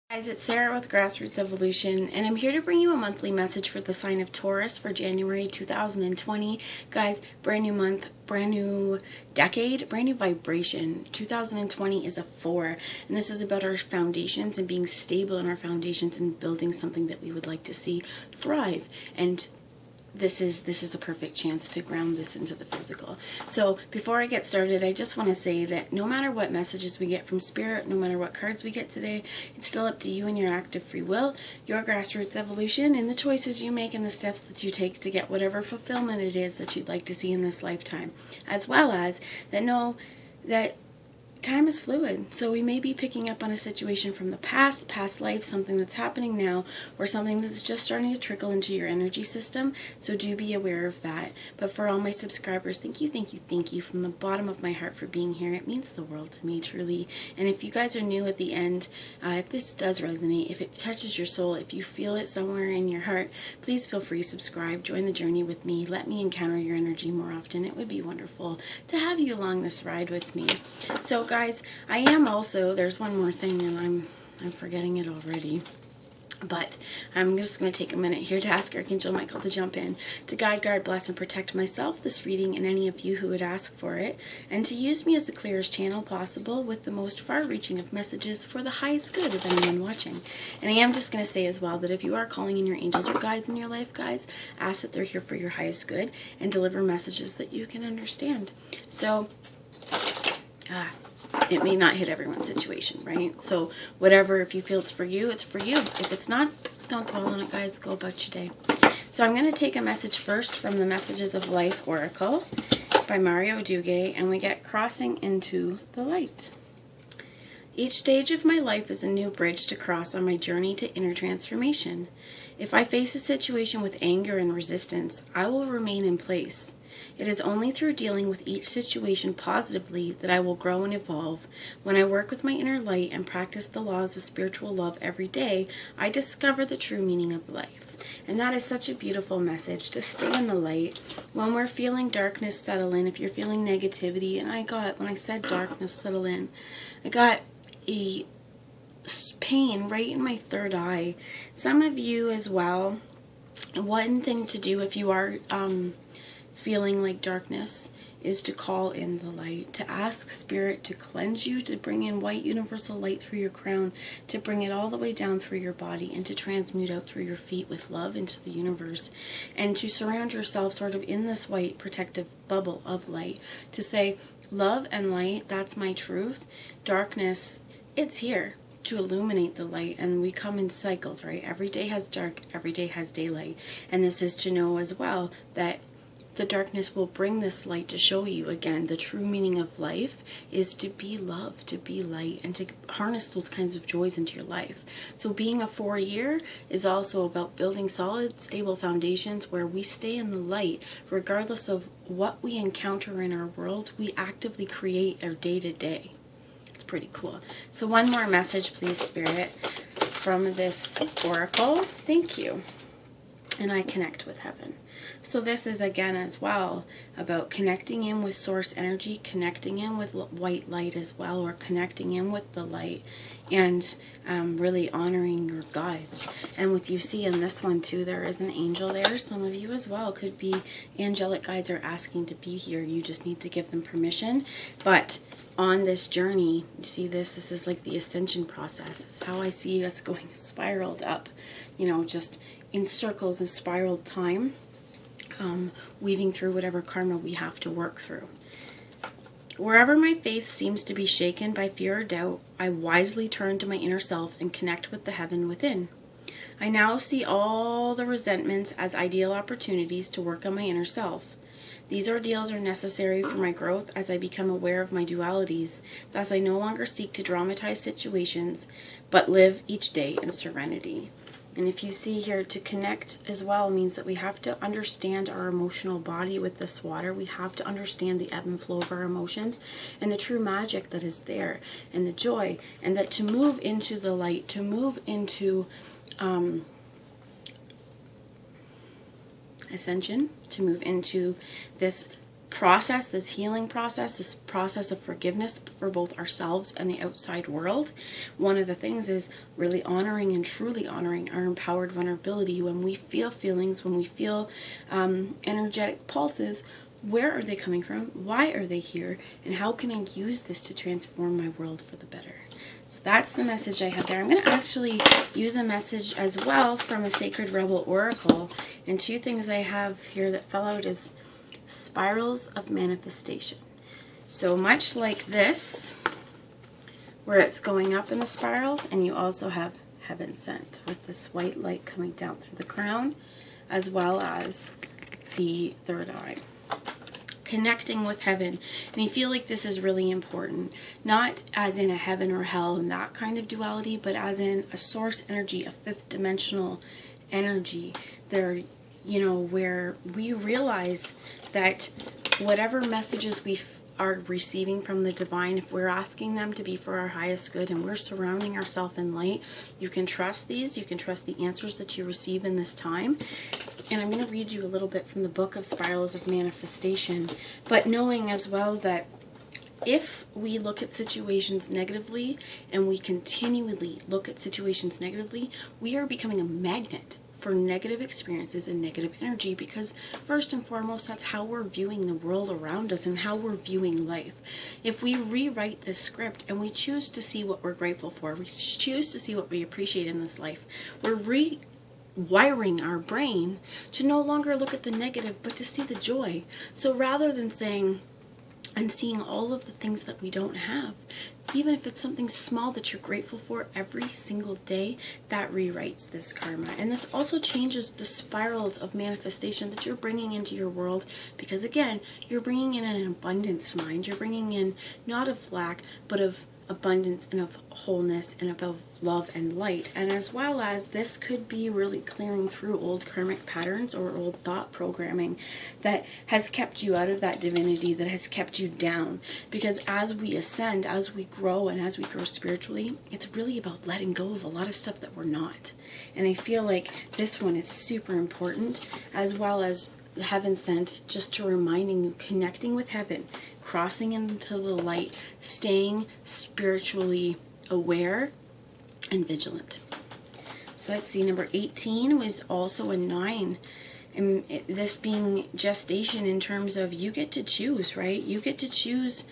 Guys, it's Sarah with Grassroots Evolution, and I'm here to bring you a monthly message for the sign of Taurus for January 2020. Guys, brand new month, brand new decade, brand new vibration. 2020 is a 4, and this is about our foundations and being stable in our foundations and building something that we would like to see thrive. And this is a perfect chance to ground this into the physical. So before I get started, I just want to say that no matter what messages we get from Spirit, no matter what cards we get today, it's still up to you and your active free will, your grassroots evolution, and the choices you make and the steps that you take to get whatever fulfillment it is that you'd like to see in this lifetime. As well as that know that time is fluid, so we may be picking up on a situation from the past life, something that's happening now, or something that's just starting to trickle into your energy system, so do be aware of that. But for all my subscribers, thank you from the bottom of my heart for being here. It means the world to me, truly. And if you guys are new at the end, if this does resonate, if it touches your soul, if you feel it somewhere in your heart, please feel free to subscribe, join the journey with me, let me encounter your energy more often. It would be wonderful to have you along this ride with me. So guys, I am also, there's one more thing and I'm forgetting it already, but I'm just going to take a minute here to ask Archangel Michael to jump in, to guide, guard, bless, and protect myself, this reading, and any of you who would ask for it, and to use me as the clearest channel possible with the most far-reaching of messages for the highest good of anyone watching. And I am just going to say as well that if you are calling in your angels or guides in your life, guys, ask that they're here for your highest good and deliver messages that you can understand. So, it may not hit everyone's situation, right? So whatever, if you feel it's for you, it's for you. If it's not, don't dwell on it, guys. Go about your day. So I'm going to take a message first from the Messages of Life Oracle by Mario Dugue, and we get Crossing into the Light. Each stage of my life is a new bridge to cross on my journey to inner transformation. If I face a situation with anger and resistance, I will remain in place. It is only through dealing with each situation positively that I will grow and evolve. When I work with my inner light and practice the laws of spiritual love every day, I discover the true meaning of life. And that is such a beautiful message, to stay in the light. When we're feeling darkness settle in, if you're feeling negativity, and when I said darkness settle in, I got a pain right in my third eye. Some of you as well, one thing to do if you are feeling like darkness is to call in the light, to ask Spirit to cleanse you, to bring in white universal light through your crown, to bring it all the way down through your body and to transmute out through your feet with love into the universe, and to surround yourself sort of in this white protective bubble of light, to say love and light, that's my truth. Darkness, it's here to illuminate the light, and we come in cycles, right? Every day has dark, every day has daylight, and this is to know as well that the darkness will bring this light to show you again the true meaning of life is to be love, to be light, and to harness those kinds of joys into your life. So being a 4-year is also about building solid, stable foundations where we stay in the light regardless of what we encounter in our world. We actively create our day-to-day. It's pretty cool. So one more message, please, Spirit, from this oracle. Thank you. And I connect with heaven. So this is again as well about connecting in with source energy, connecting in with white light as well, or connecting in with the light, and really honoring your guides. And with you see in this one too, there is an angel there. Some of you as well could be angelic guides are asking to be here. You just need to give them permission. But on this journey, you see this is like the ascension process. It's how I see us going spiraled up, you know, just in circles of spiraled time, weaving through whatever karma we have to work through. Wherever my faith seems to be shaken by fear or doubt, I wisely turn to my inner self and connect with the heaven within. I now see all the resentments as ideal opportunities to work on my inner self. These ordeals are necessary for my growth as I become aware of my dualities. Thus, I no longer seek to dramatize situations, but live each day in serenity. And if you see here, to connect as well means that we have to understand our emotional body with this water. We have to understand the ebb and flow of our emotions and the true magic that is there and the joy. And that to move into the light, to move into ascension, to move into this process, this healing process, this process of forgiveness for both ourselves and the outside world, one of the things is really honoring and truly honoring our empowered vulnerability. When we feel feelings, when we feel energetic pulses, where are they coming from? Why are they here? And how can I use this to transform my world for the better? So that's the message I have there. I'm going to actually use a message as well from a Sacred Rebel Oracle. And two things I have here that fell out is spirals of manifestation. So much like this, where it's going up in the spirals, and you also have heaven sent with this white light coming down through the crown, as well as the third eye. Connecting with heaven. And I feel like this is really important, not as in a heaven or hell and that kind of duality, but as in a source energy, a fifth dimensional energy there, you know, where we realize that whatever messages we are receiving from the divine, if we're asking them to be for our highest good and we're surrounding ourselves in light, you can trust these. You can trust the answers that you receive in this time. And I'm going to read you a little bit from the book of Spirals of Manifestation, but knowing as well that if we look at situations negatively and we continually look at situations negatively, we are becoming a magnet for negative experiences and negative energy, because first and foremost, that's how we're viewing the world around us and how we're viewing life. If we rewrite this script and we choose to see what we're grateful for, we choose to see what we appreciate in this life, we're rewiring our brain to no longer look at the negative, but to see the joy. So rather than saying and seeing all of the things that we don't have, even if it's something small that you're grateful for every single day, that rewrites this karma. And this also changes the spirals of manifestation that you're bringing into your world, because again, you're bringing in an abundance mind. You're bringing in not of lack, but of abundance and of wholeness and of love and light. And as well as this could be really clearing through old karmic patterns or old thought programming that has kept you out of that divinity, that has kept you down. Because as we ascend, as we grow, and as we grow spiritually, it's really about letting go of a lot of stuff that we're not. And I feel like this one is super important, as well as heaven sent, just to reminding you, connecting with heaven, crossing into the light, staying spiritually aware and vigilant. So let's see, number 18 was also a 9. And this being gestation in terms of you get to choose, right? You get to choose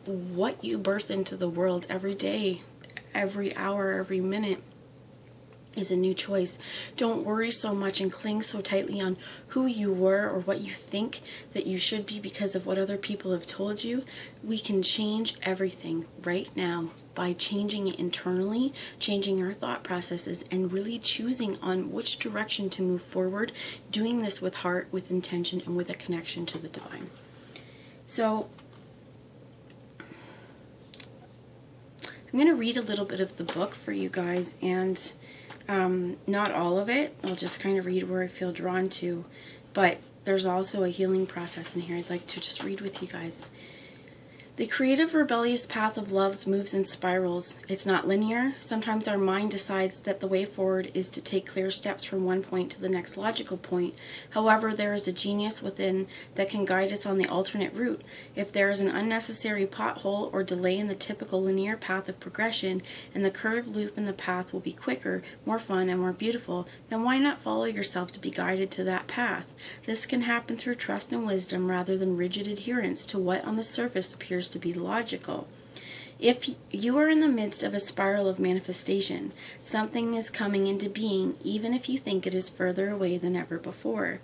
what you birth into the world every day, every hour, every minute is a new choice. Don't worry so much and cling so tightly on who you were or what you think that you should be because of what other people have told you. We can change everything right now by changing it internally, changing our thought processes, and really choosing on which direction to move forward, doing this with heart, with intention, and with a connection to the divine. So I'm going to read a little bit of the book for you guys, and not all of it. I'll just kind of read where I feel drawn to, but there's also a healing process in here I'd like to just read with you guys. The creative, rebellious path of love moves in spirals. It's not linear. Sometimes our mind decides that the way forward is to take clear steps from one point to the next logical point. However, there is a genius within that can guide us on the alternate route. If there is an unnecessary pothole or delay in the typical linear path of progression, and the curved loop in the path will be quicker, more fun, and more beautiful, then why not follow yourself to be guided to that path? This can happen through trust and wisdom rather than rigid adherence to what on the surface appears to be logical. If you are in the midst of a spiral of manifestation, something is coming into being, even if you think it is further away than ever before.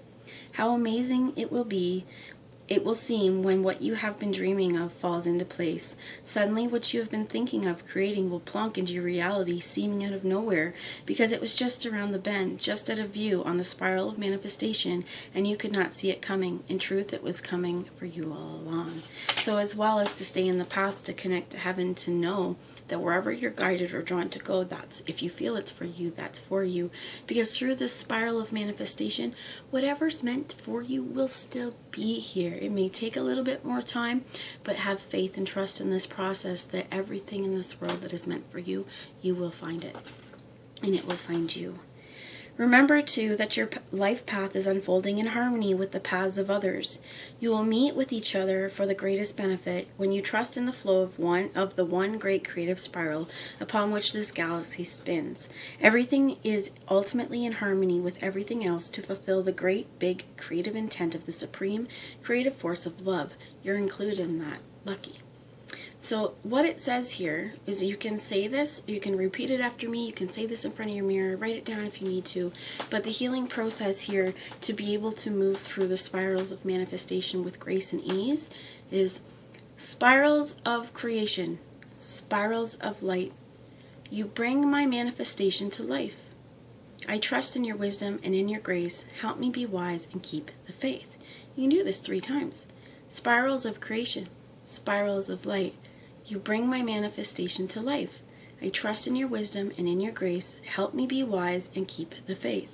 How amazing it will seem when what you have been dreaming of falls into place. Suddenly what you have been thinking of creating will plunk into your reality, seeming out of nowhere, because it was just around the bend, just at a view on the spiral of manifestation, and you could not see it coming. In truth, it was coming for you all along. So as well as to stay in the path, to connect to heaven, to know that wherever you're guided or drawn to go, that's, if you feel it's for you, that's for you. Because through this spiral of manifestation, whatever's meant for you will still be here. It may take a little bit more time, but have faith and trust in this process that everything in this world that is meant for you, you will find it. And it will find you. Remember, too, that your life path is unfolding in harmony with the paths of others. You will meet with each other for the greatest benefit when you trust in the flow of the one great creative spiral upon which this galaxy spins. Everything is ultimately in harmony with everything else to fulfill the great, big, creative intent of the supreme creative force of love. You're included in that. Lucky. So what it says here is that you can say this, you can repeat it after me, you can say this in front of your mirror, write it down if you need to, but the healing process here to be able to move through the spirals of manifestation with grace and ease is spirals of creation, spirals of light. You bring my manifestation to life. I trust in your wisdom and in your grace. Help me be wise and keep the faith. You can do this 3 times. Spirals of creation, spirals of light. You bring my manifestation to life. I trust in your wisdom and in your grace. Help me be wise and keep the faith.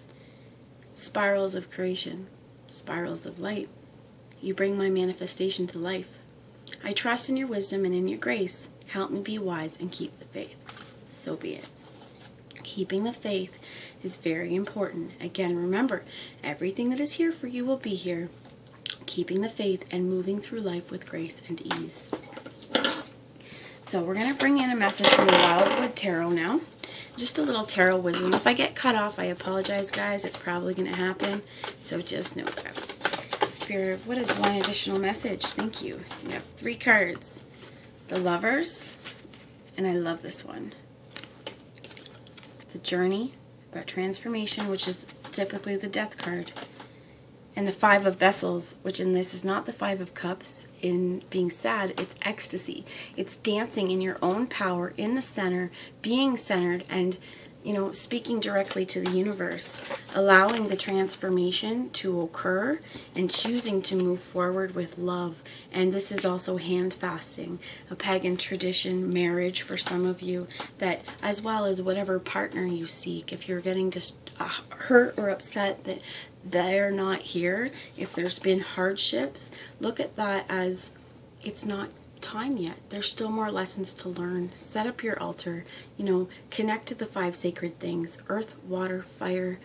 Spirals of creation, spirals of light. You bring my manifestation to life. I trust in your wisdom and in your grace. Help me be wise and keep the faith. So be it. Keeping the faith is very important. Again, remember, everything that is here for you will be here. Keeping the faith and moving through life with grace and ease. So we're going to bring in a message from the Wildwood Tarot now. Just a little tarot wisdom. If I get cut off, I apologize, guys. It's probably going to happen. So just know that. Spirit, what is one additional message? Thank you. We have 3 cards. The Lovers. And I love this one. The Journey, about transformation, which is typically the Death card. And the 5 of Vessels, which in this is not the 5 of Cups. In being sad, it's ecstasy. It's dancing in your own power, in the center, being centered, and, speaking directly to the universe, allowing the transformation to occur, and choosing to move forward with love. And this is also hand fasting, a pagan tradition, marriage for some of you, that as well as whatever partner you seek. If you're getting just hurt or upset that they're not here, if there's been hardships, look at that as it's not time yet. There's still more lessons to learn. Set up your altar, connect to the 5 sacred things: earth, water, fire,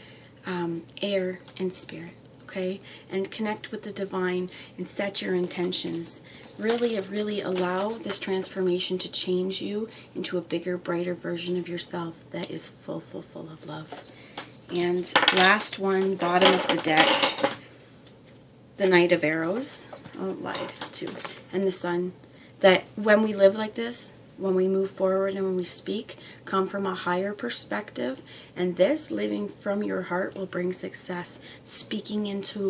air, and spirit. Okay? And connect with the divine and set your intentions. Really allow this transformation to change you into a bigger, brighter version of yourself that is full of love. And last one, bottom of the deck, the Knight of Arrows. Oh, lied too. And the Sun. That when we live like this, when we move forward and when we speak, come from a higher perspective. And this, living from your heart, will bring success. Speaking into